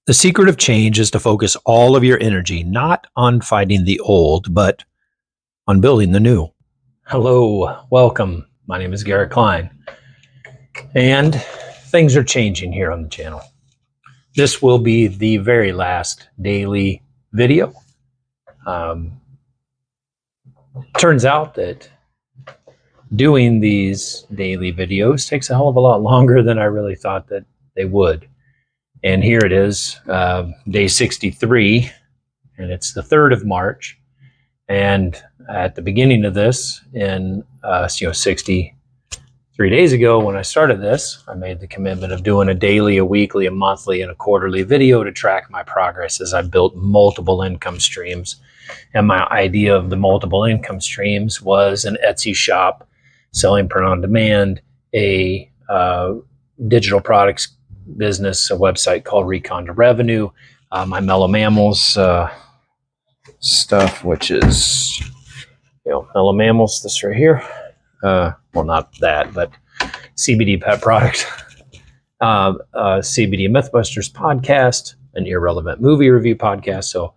The secret of change is to focus all of your energy not on fighting the old, but on building the new. Hello, welcome. My name is Garrett Klein, and things are changing here on the channel. This will be the very last daily video. Turns out that doing these daily videos takes a hell of a lot longer than I really thought that they would. And here it is, day 63, and it's the 3rd of March. And at the beginning of this, in 63 days ago when I started this, I made the commitment of doing a daily, a weekly, a monthly, and a quarterly video to track my progress as I built multiple income streams. And my idea of the multiple income streams was an Etsy shop, selling print on demand, a digital products business, a website called Recon to Revenue, my Mellow Mammals stuff, which is, Mellow Mammals, this right here. Well, not that, but CBD pet product, CBD Mythbusters podcast, an irrelevant movie review podcast,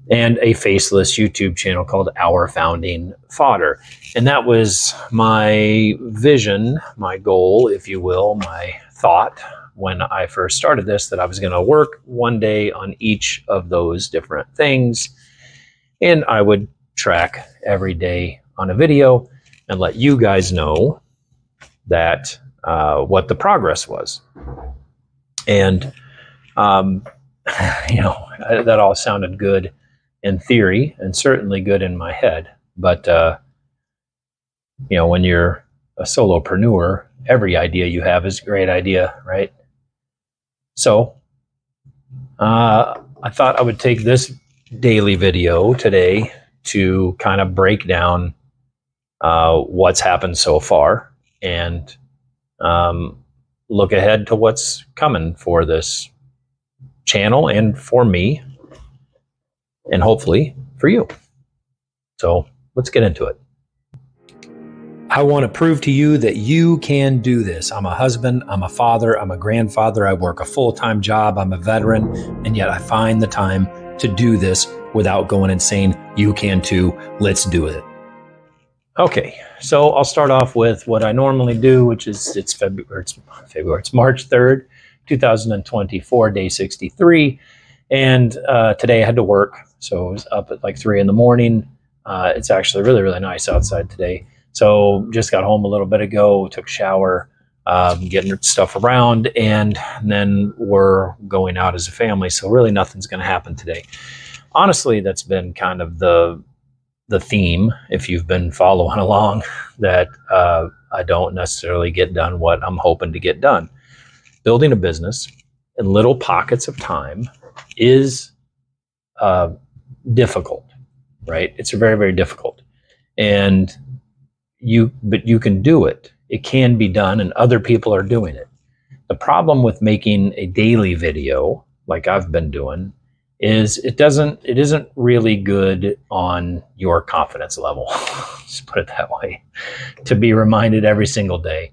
and a faceless YouTube channel called Our Founding Fodder. And that was my vision, my goal, if you will, my thought when I first started this, that I was going to work one day on each of those different things. And I would track every day on a video and let you guys know that what the progress was. And, that all sounded good in theory and certainly good in my head. But, when you're a solopreneur, every idea you have is a great idea, right? So I thought I would take this daily video today to kind of break down what's happened so far and look ahead to what's coming for this channel and for me and hopefully for you. So let's get into it. I want to prove to you that you can do this. I'm a husband, I'm a father, I'm a grandfather, I work a full-time job, I'm a veteran, and yet I find the time to do this without going insane. You can too. Let's do it. Okay, so I'll start off with what I normally do, which is it's March 3rd, 2024, day 63. And today I had to work, so I was up at like 3 in the morning. It's actually really, really nice outside today. So just got home a little bit ago, took a shower, getting stuff around, and then we're going out as a family. So really nothing's going to happen today. Honestly, that's been kind of the theme, if you've been following along, that I don't necessarily get done what I'm hoping to get done. Building a business in little pockets of time is difficult, right? It's very, very difficult. And but you can do it. It can be done, and other people are doing it. The problem with making a daily video like I've been doing is it isn't really good on your confidence level. Just put it that way. To be reminded every single day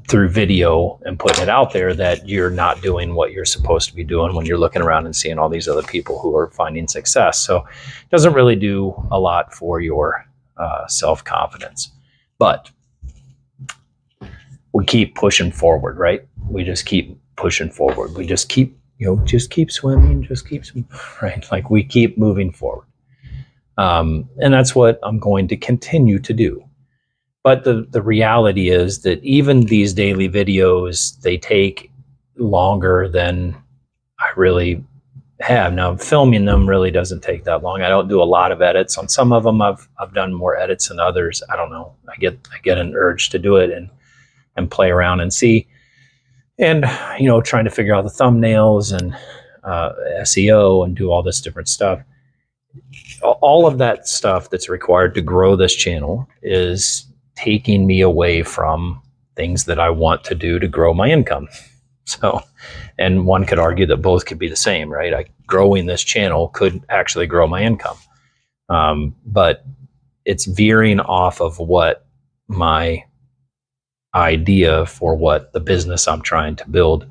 through video and putting it out there that you're not doing what you're supposed to be doing when you're looking around and seeing all these other people who are finding success. So it doesn't really do a lot for your self-confidence, but we keep pushing forward, right? We just keep pushing forward. We just keep, just keep swimming, right? Like we keep moving forward. And that's what I'm going to continue to do. But the reality is that even these daily videos, they take longer than I really have. Now, filming them really doesn't take that long. I don't do a lot of edits. On some of them, I've done more edits than others. I don't know. I get an urge to do it and play around and see. And, trying to figure out the thumbnails and SEO and do all this different stuff. All of that stuff that's required to grow this channel is taking me away from things that I want to do to grow my income. So, and one could argue that both could be the same, right? Growing this channel could actually grow my income. But it's veering off of what my idea for what the business I'm trying to build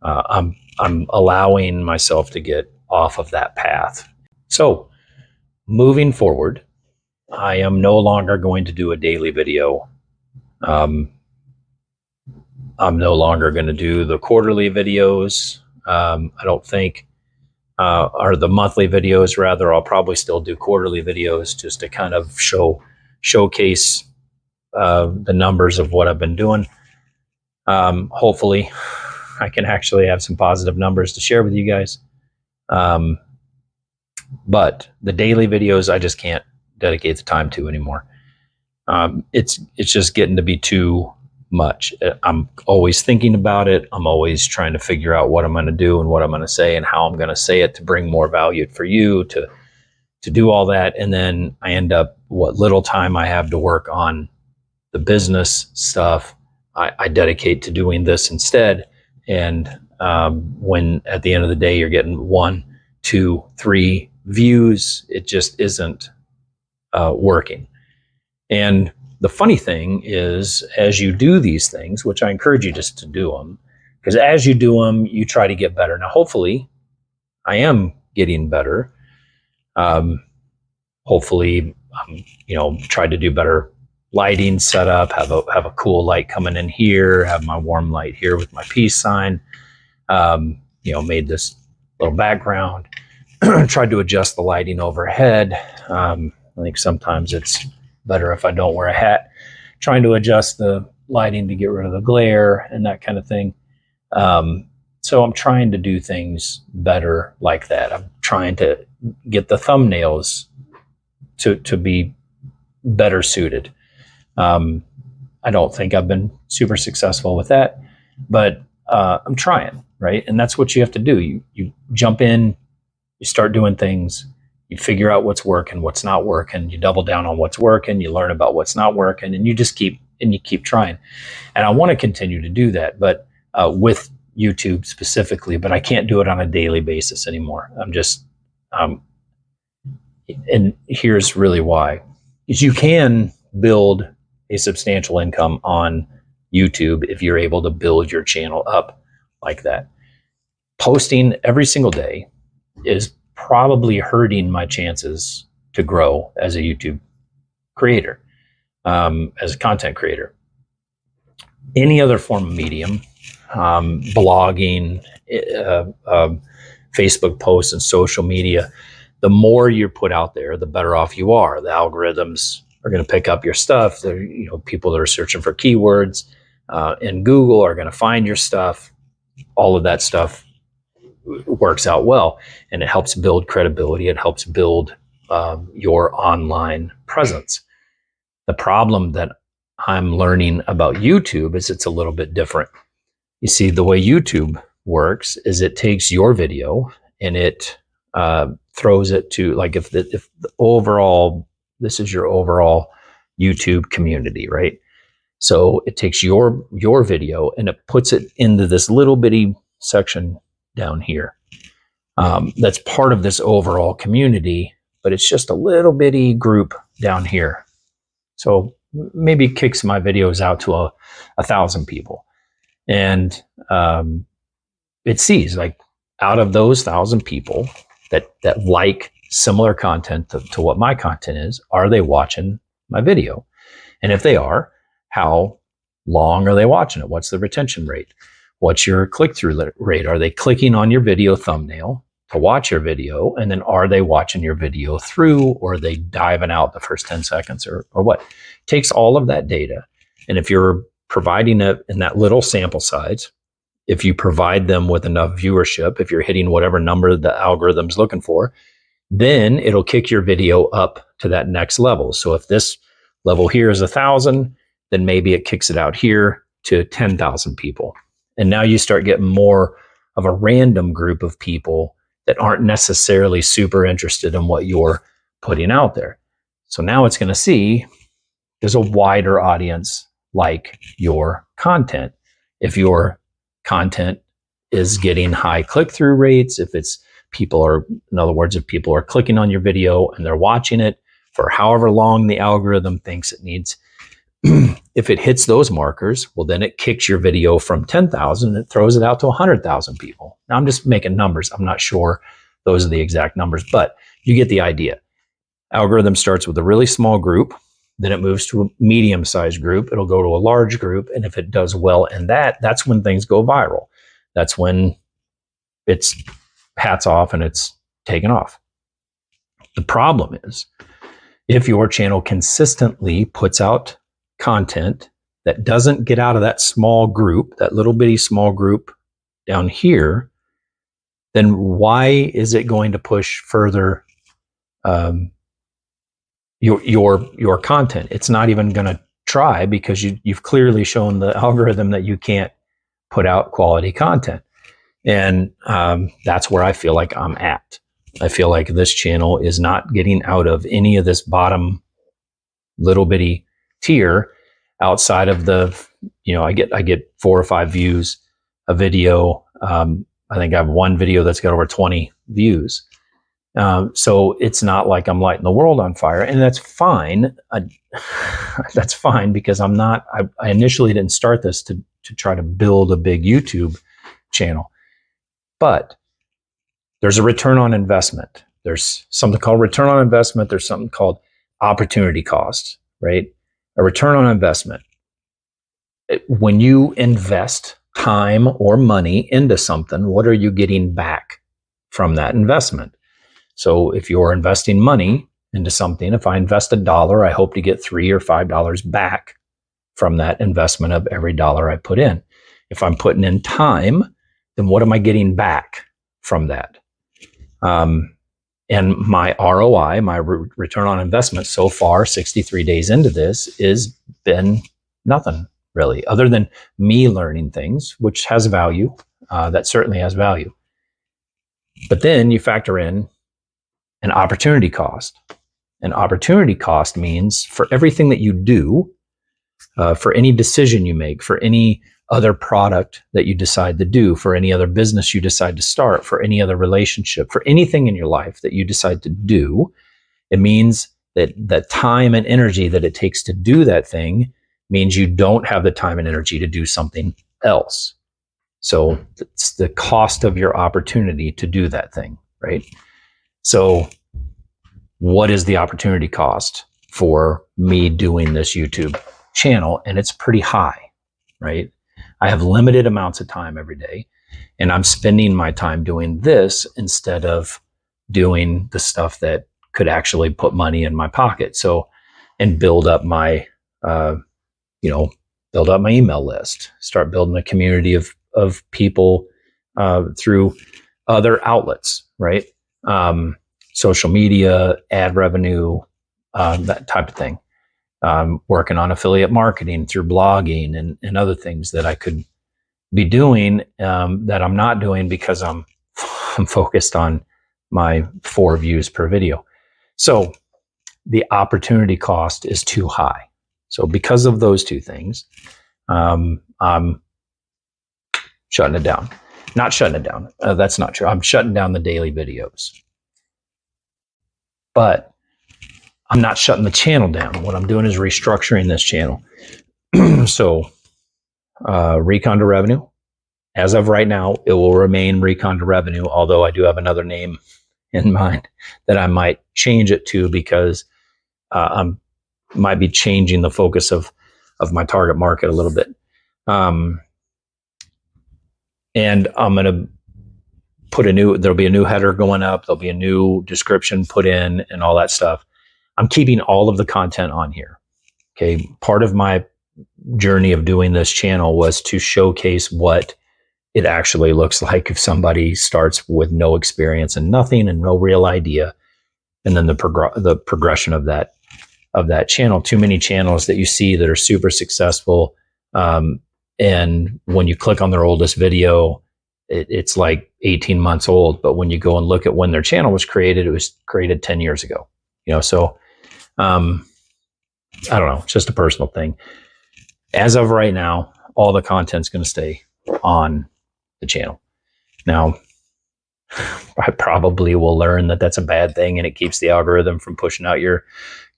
I'm allowing myself to get off of that path. So moving forward, I am no longer going to do a daily video. I'm no longer going to do the quarterly videos. I don't think, or the monthly videos rather. I'll probably still do quarterly videos just to kind of showcase the numbers of what I've been doing. Hopefully, I can actually have some positive numbers to share with you guys. But the daily videos, I just can't dedicate the time to anymore. It's just getting to be too much. I'm always thinking about it. I'm always trying to figure out what I'm going to do and what I'm going to say and how I'm going to say it to bring more value for you, to do all that. And then I end up, what little time I have to work on the business stuff, I dedicate to doing this instead. And when at the end of the day, you're getting 1, 2, 3 views, it just isn't working. And the funny thing is, as you do these things, which I encourage you just to do them, because as you do them, you try to get better. Now, hopefully, I am getting better. Hopefully, tried to do better lighting setup, have a cool light coming in here, have my warm light here with my peace sign. Made this little background. Tried to adjust the lighting overhead. I think sometimes it's better if I don't wear a hat. Trying to adjust the lighting to get rid of the glare and that kind of thing. So I'm trying to do things better like that. I'm trying to get the thumbnails to be better suited. I don't think I've been super successful with that, but I'm trying, right? And that's what you have to do. You jump in, you start doing things, you figure out what's working, what's not working, you double down on what's working, you learn about what's not working, and you just keep trying. And I want to continue to do that, but with YouTube specifically, but I can't do it on a daily basis anymore. I'm just, and here's really why, is you can build a substantial income on YouTube if you're able to build your channel up like that. Posting every single day is probably hurting my chances to grow as a YouTube creator, as a content creator. Any other form of medium, blogging, Facebook posts and social media, the more you put out there, the better off you are. The algorithms are going to pick up your stuff. People that are searching for keywords in Google are going to find your stuff. All of that stuff works out well, and it helps build credibility. It helps build your online presence. The problem that I'm learning about YouTube is it's a little bit different. You see, the way YouTube works is it takes your video and it throws it to, like, if the overall, this is your overall YouTube community, right? So it takes your video and it puts it into this little bitty section down here. That's part of this overall community, but it's just a little bitty group down here. So maybe kicks my videos out to 1,000 people. And it sees, like, out of those 1,000 people that like similar content to what my content is, are they watching my video? And if they are, how long are they watching it? What's the retention rate? What's your click-through rate? Are they clicking on your video thumbnail to watch your video? And then are they watching your video through, or are they diving out the first 10 seconds or what? It takes all of that data. And if you're providing it in that little sample size, if you provide them with enough viewership, if you're hitting whatever number the algorithm's looking for, then it'll kick your video up to that next level. So if this level here is 1,000, then maybe it kicks it out here to 10,000 people. And now you start getting more of a random group of people that aren't necessarily super interested in what you're putting out there. So now it's going to see there's a wider audience like your content. If your content is getting high click-through rates, if it's people are, in other words, if people are clicking on your video and they're watching it for however long the algorithm thinks it needs If it hits those markers, well, then it kicks your video from 10,000 and it throws it out to 100,000 people. Now, I'm just making numbers. I'm not sure those are the exact numbers, but you get the idea. Algorithm starts with a really small group, then it moves to a medium-sized group. It'll go to a large group, and if it does well in that, that's when things go viral. That's when it's hats off and it's taken off. The problem is, if your channel consistently puts out content that doesn't get out of that small group, that little bitty small group down here, then why is it going to push further your content? It's not even going to try, because you've clearly shown the algorithm that you can't put out quality content. And that's where I feel like I'm at. I feel like this channel is not getting out of any of this bottom little bitty tier outside of the, I get 4 or 5 views a video. I think I have one video that's got over 20 views. So it's not like I'm lighting the world on fire, and that's fine. That's fine, because I initially didn't start this to try to build a big YouTube channel, but there's a return on investment. There's something called return on investment. There's something called opportunity cost, right? A return on investment. When you invest time or money into something, what are you getting back from that investment? So if you're investing money into something, if I invest $1, I hope to get $3 or $5 back from that investment of every dollar I put in. If I'm putting in time, then what am I getting back from that? And my ROI, my return on investment so far, 63 days into this, is been nothing really, other than me learning things, which has value. That certainly has value. But then you factor in an opportunity cost. An opportunity cost means for everything that you do, for any decision you make, for any other product that you decide to do, for any other business you decide to start, for any other relationship, for anything in your life that you decide to do, it means that the time and energy that it takes to do that thing means you don't have the time and energy to do something else. So it's the cost of your opportunity to do that thing, right? So what is the opportunity cost for me doing this YouTube channel? And it's pretty high, right? I have limited amounts of time every day, and I'm spending my time doing this instead of doing the stuff that could actually put money in my pocket. So, and build up my, build up my email list, start building a community of people through other outlets, right? Social media, ad revenue, that type of thing. Working on affiliate marketing through blogging and other things that I could be doing that I'm not doing because I'm focused on my 4 views per video. So the opportunity cost is too high. So because of those 2 things, I'm shutting it down. Not shutting it down. That's not true. I'm shutting down the daily videos. But I'm not shutting the channel down. What I'm doing is restructuring this channel. So recon to revenue. As of right now, it will remain recon to revenue, although I do have another name in mind that I might change it to, because I might be changing the focus of my target market a little bit. And I'm going to put there'll be a new header going up. There'll be a new description put in and all that stuff. I'm keeping all of the content on here. Okay. Part of my journey of doing this channel was to showcase what it actually looks like if somebody starts with no experience and nothing and no real idea. And then the progression of that channel. Too many channels that you see that are super successful. And when you click on their oldest video, it's like 18 months old. But when you go and look at when their channel was created, it was created 10 years ago. So I don't know, it's just a personal thing. As of right now, all the content's going to stay on the channel. Now, I probably will learn that that's a bad thing and it keeps the algorithm from pushing out your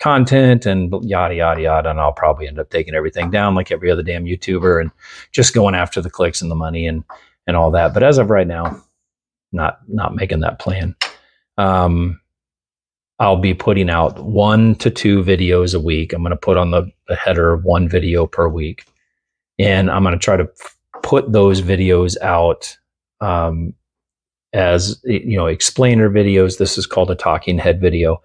content and yada, yada, yada. And I'll probably end up taking everything down like every other damn YouTuber and just going after the clicks and the money and all that. But as of right now, not making that plan. I'll be putting out 1 to 2 videos a week. I'm going to put on the header 1 video per week. And I'm going to try to put those videos out as, explainer videos. This is called a talking head video,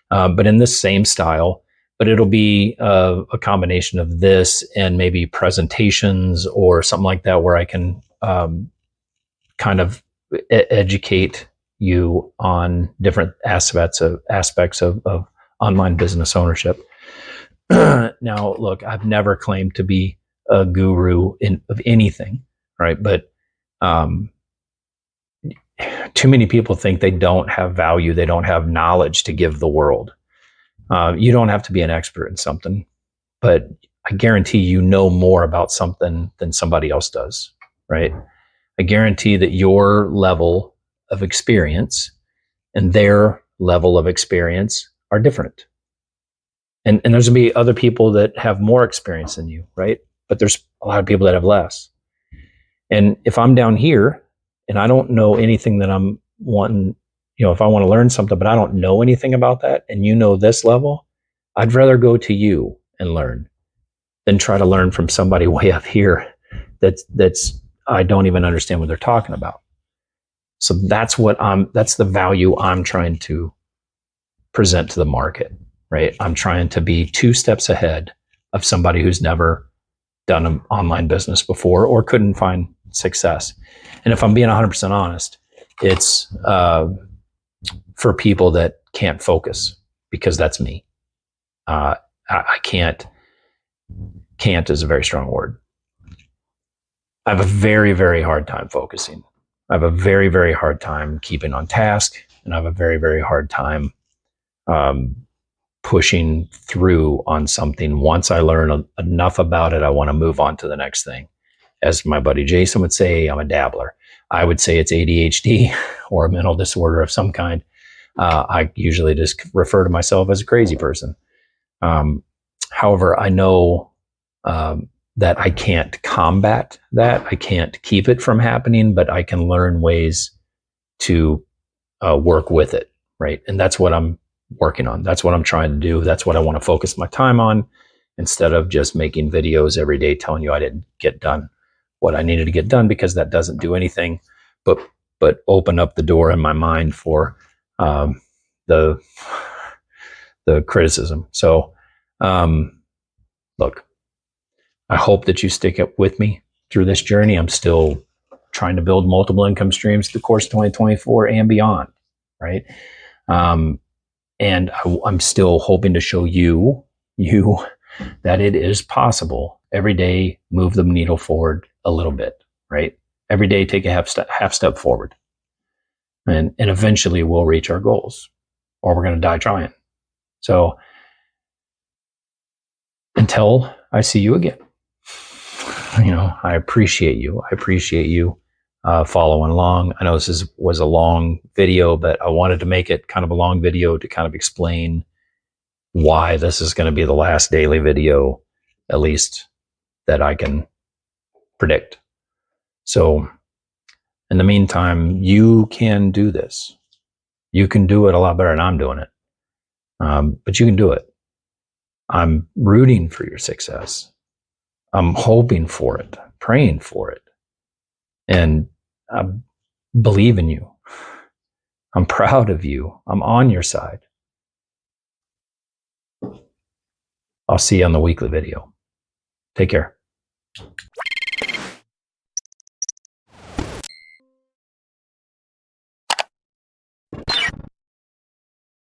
but in this same style. But it'll be a combination of this and maybe presentations or something like that, where I can kind of educate you on different aspects of online business ownership. Now, look, I've never claimed to be a guru of anything, right? But too many people think they don't have value, they don't have knowledge to give the world. You don't have to be an expert in something, but I guarantee you know more about something than somebody else does, right? I guarantee that your level of experience and their level of experience are different. And there's going to be other people that have more experience than you, right? But there's a lot of people that have less. And if I'm down here and I don't know anything that I'm wanting, if I want to learn something, but I don't know anything about that, and you know this level, I'd rather go to you and learn than try to learn from somebody way up here that's I don't even understand what they're talking about. So that's the value I'm trying to present to the market, right? I'm trying to be 2 steps ahead of somebody who's never done an online business before or couldn't find success. And if I'm being 100% honest, it's for people that can't focus, because that's me. I can't is a very strong word. I have a very, very hard time focusing. I have a very, very hard time keeping on task, and I have a very, very hard time pushing through on something. Once I learn enough about it, I want to move on to the next thing. As my buddy Jason would say, I'm a dabbler. I would say it's ADHD or a mental disorder of some kind. I usually just refer to myself as a crazy person. However, I know that I can't combat that. I can't keep it from happening, but I can learn ways to work with it, right? And that's what I'm working on. That's what I'm trying to do. That's what I want to focus my time on, instead of just making videos every day telling you I didn't get done what I needed to get done, because that doesn't do anything but open up the door in my mind for the criticism. So look, I hope that you stick up with me through this journey. I'm still trying to build multiple income streams through the course of 2024 and beyond, right? And I'm still hoping to show you that it is possible. Every day, move the needle forward a little bit, right? Every day, take a half step forward. And eventually we'll reach our goals, or we're going to die trying. So until I see you again, I appreciate you. I appreciate you following along. I know this was a long video, but I wanted to make it kind of a long video to kind of explain why this is going to be the last daily video, at least that I can predict. So in the meantime, you can do this. You can do it a lot better than I'm doing it. But you can do it. I'm rooting for your success. I'm hoping for it, praying for it. And I believe in you. I'm proud of you. I'm on your side. I'll see you on the weekly video. Take care.